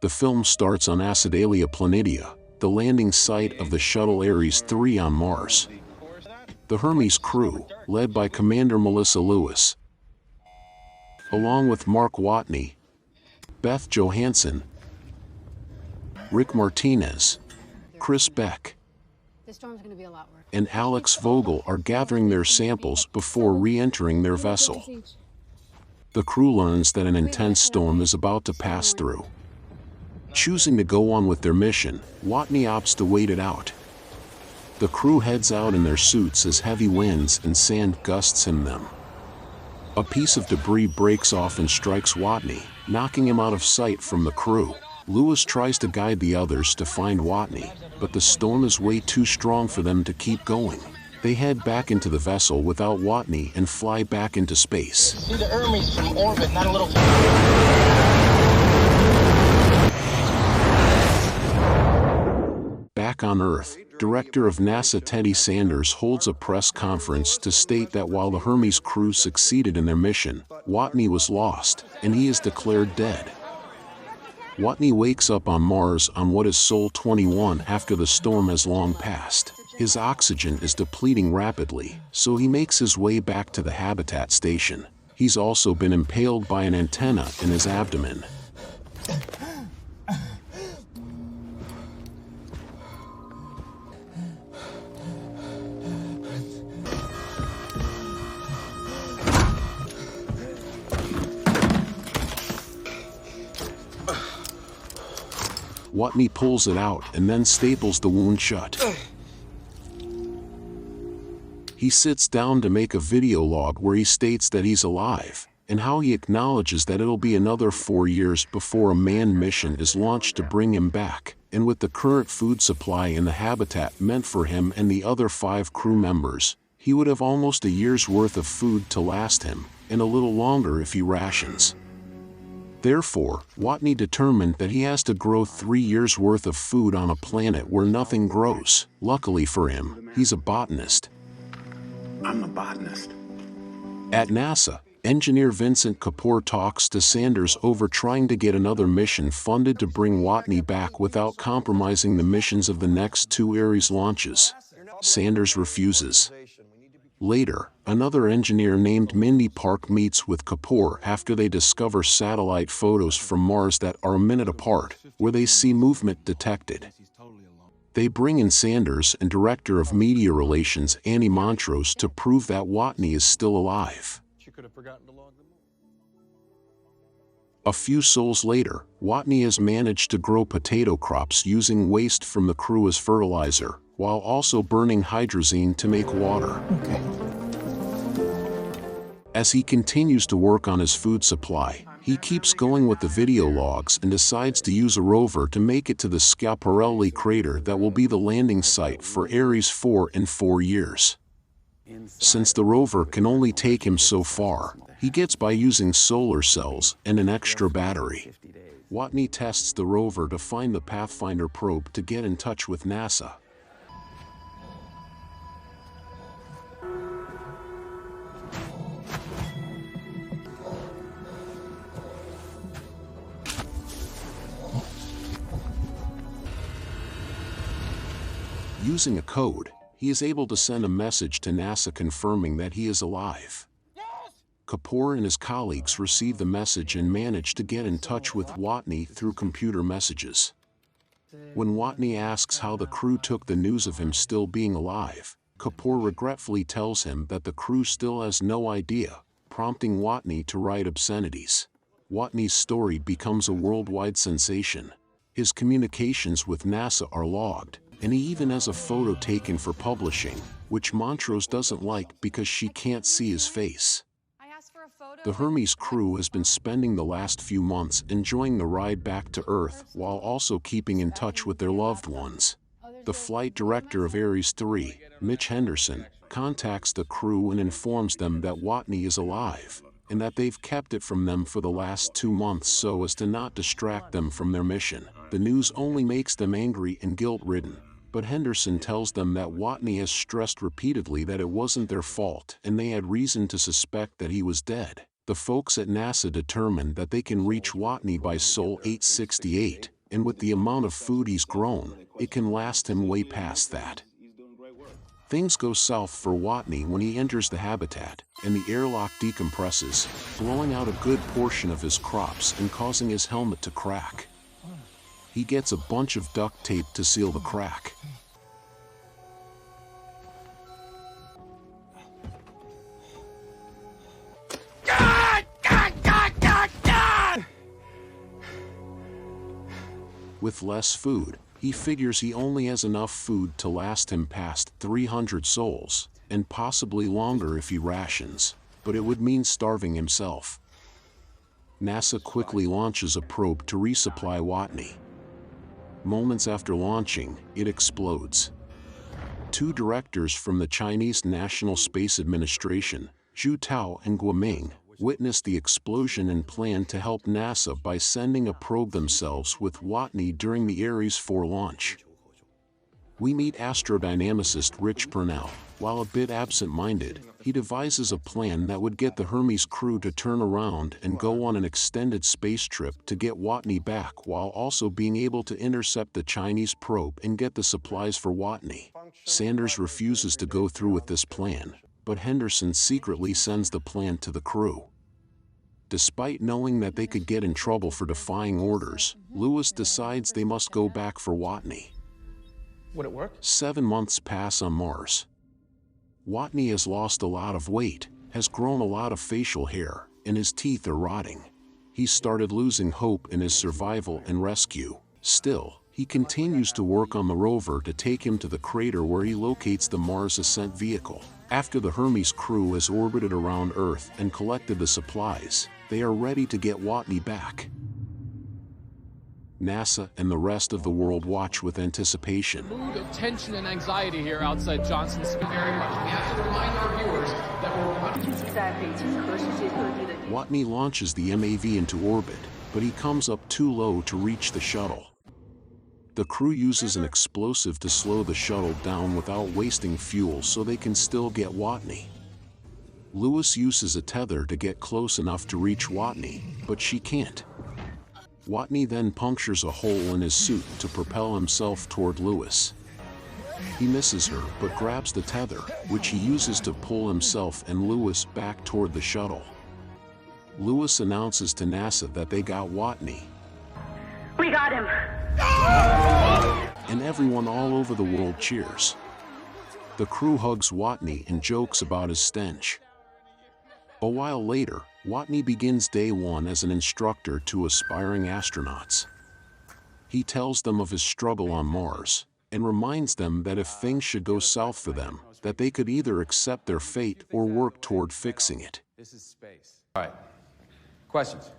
The film starts on Acidalia Planitia, the landing site of the shuttle Ares 3 on Mars. The Hermes crew, led by Commander Melissa Lewis, along with Mark Watney, Beth Johansson, Rick Martinez, Chris Beck, and Alex Vogel are gathering their samples before re-entering their vessel. The crew learns that an intense storm is about to pass through. Choosing to go on with their mission, Watney opts to wait it out. The crew heads out in their suits as heavy winds and sand gusts hit them. A piece of debris breaks off and strikes Watney, knocking him out of sight from the crew. Lewis tries to guide the others to find Watney, but the storm is way too strong for them to keep going. They head back into the vessel without Watney and fly back into space. See the Hermes from orbit, not a little... Back on Earth, Director of NASA Teddy Sanders holds a press conference to state that while the Hermes crew succeeded in their mission, Watney was lost, and he is declared dead. Watney wakes up on Mars on what is Sol 21 after the storm has long passed. His oxygen is depleting rapidly, so he makes his way back to the habitat station. He's also been impaled by an antenna in his abdomen. Watney pulls it out and then staples the wound shut. He sits down to make a video log where he states that he's alive, and how he acknowledges that it'll be another 4 years before a manned mission is launched to bring him back, and with the current food supply in the habitat meant for him and the other 5 crew members, he would have almost a year's worth of food to last him, and a little longer if he rations. Therefore, Watney determined that he has to grow 3 years' worth of food on a planet where nothing grows. Luckily for him, he's a botanist. I'm a botanist. At NASA, engineer Vincent Kapoor talks to Sanders over trying to get another mission funded to bring Watney back without compromising the missions of the next 2 Ares launches. Sanders refuses. Later, another engineer named Mindy Park meets with Kapoor after they discover satellite photos from Mars that are a minute apart, where they see movement detected. They bring in Sanders and Director of Media Relations Annie Montrose to prove that Watney is still alive. A few sols later, Watney has managed to grow potato crops using waste from the crew as fertilizer, while also burning hydrazine to make water. As he continues to work on his food supply, he keeps going with the video logs and decides to use a rover to make it to the Schiaparelli crater that will be the landing site for Ares 4 in 4 years. Since the rover can only take him so far, he gets by using solar cells and an extra battery. Watney tests the rover to find the Pathfinder probe to get in touch with NASA. Using a code, he is able to send a message to NASA confirming that he is alive. Kapoor and his colleagues receive the message and manage to get in touch with Watney through computer messages. When Watney asks how the crew took the news of him still being alive, Kapoor regretfully tells him that the crew still has no idea, prompting Watney to write obscenities. Watney's story becomes a worldwide sensation. His communications with NASA are logged, and he even has a photo taken for publishing, which Montrose doesn't like because she can't see his face. The Hermes crew has been spending the last few months enjoying the ride back to Earth while also keeping in touch with their loved ones. The flight director of Ares 3, Mitch Henderson, contacts the crew and informs them that Watney is alive, and that they've kept it from them for the last 2 months so as to not distract them from their mission. The news only makes them angry and guilt-ridden, but Henderson tells them that Watney has stressed repeatedly that it wasn't their fault and they had reason to suspect that he was dead. The folks at NASA determine that they can reach Watney by Sol 868, and with the amount of food he's grown, it can last him way past that. Things go south for Watney when he enters the habitat, and the airlock decompresses, blowing out a good portion of his crops and causing his helmet to crack. He gets a bunch of duct tape to seal the crack. With less food, he figures he only has enough food to last him past 300 sols, and possibly longer if he rations, but it would mean starving himself. NASA quickly launches a probe to resupply Watney. Moments after launching, it explodes. 2 directors from the Chinese National Space Administration, Zhu Tao and Guoming, witnessed the explosion and planned to help NASA by sending a probe themselves with Watney during the Ares 4 launch. We meet astrodynamicist Rich Purnell. While a bit absent-minded, he devises a plan that would get the Hermes crew to turn around and go on an extended space trip to get Watney back while also being able to intercept the Chinese probe and get the supplies for Watney. Sanders refuses to go through with this plan, but Henderson secretly sends the plan to the crew. Despite knowing that they could get in trouble for defying orders, Lewis decides they must go back for Watney. Would it work? 7 months pass on Mars. Watney has lost a lot of weight, has grown a lot of facial hair, and his teeth are rotting. He's started losing hope in his survival and rescue. Still, he continues to work on the rover to take him to the crater where he locates the Mars ascent vehicle. After the Hermes crew has orbited around Earth and collected the supplies, they are ready to get Watney back. NASA and the rest of the world watch with anticipation. Mood of tension and anxiety here outside Johnson Space. Very much. We have to remind our viewers that we're Watney launches the MAV into orbit, but he comes up too low to reach the shuttle. The crew uses an explosive to slow the shuttle down without wasting fuel so they can still get Watney. Lewis uses a tether to get close enough to reach Watney, but she can't. Watney then punctures a hole in his suit to propel himself toward Lewis. He misses her but grabs the tether, which he uses to pull himself and Lewis back toward the shuttle. Lewis announces to NASA that they got Watney. We got him! And everyone all over the world cheers. The crew hugs Watney and jokes about his stench. A while later, Watney begins day 1 as an instructor to aspiring astronauts. He tells them of his struggle on Mars, and reminds them that if things should go south for them, that they could either accept their fate or work toward fixing it. This is space. All right. Questions?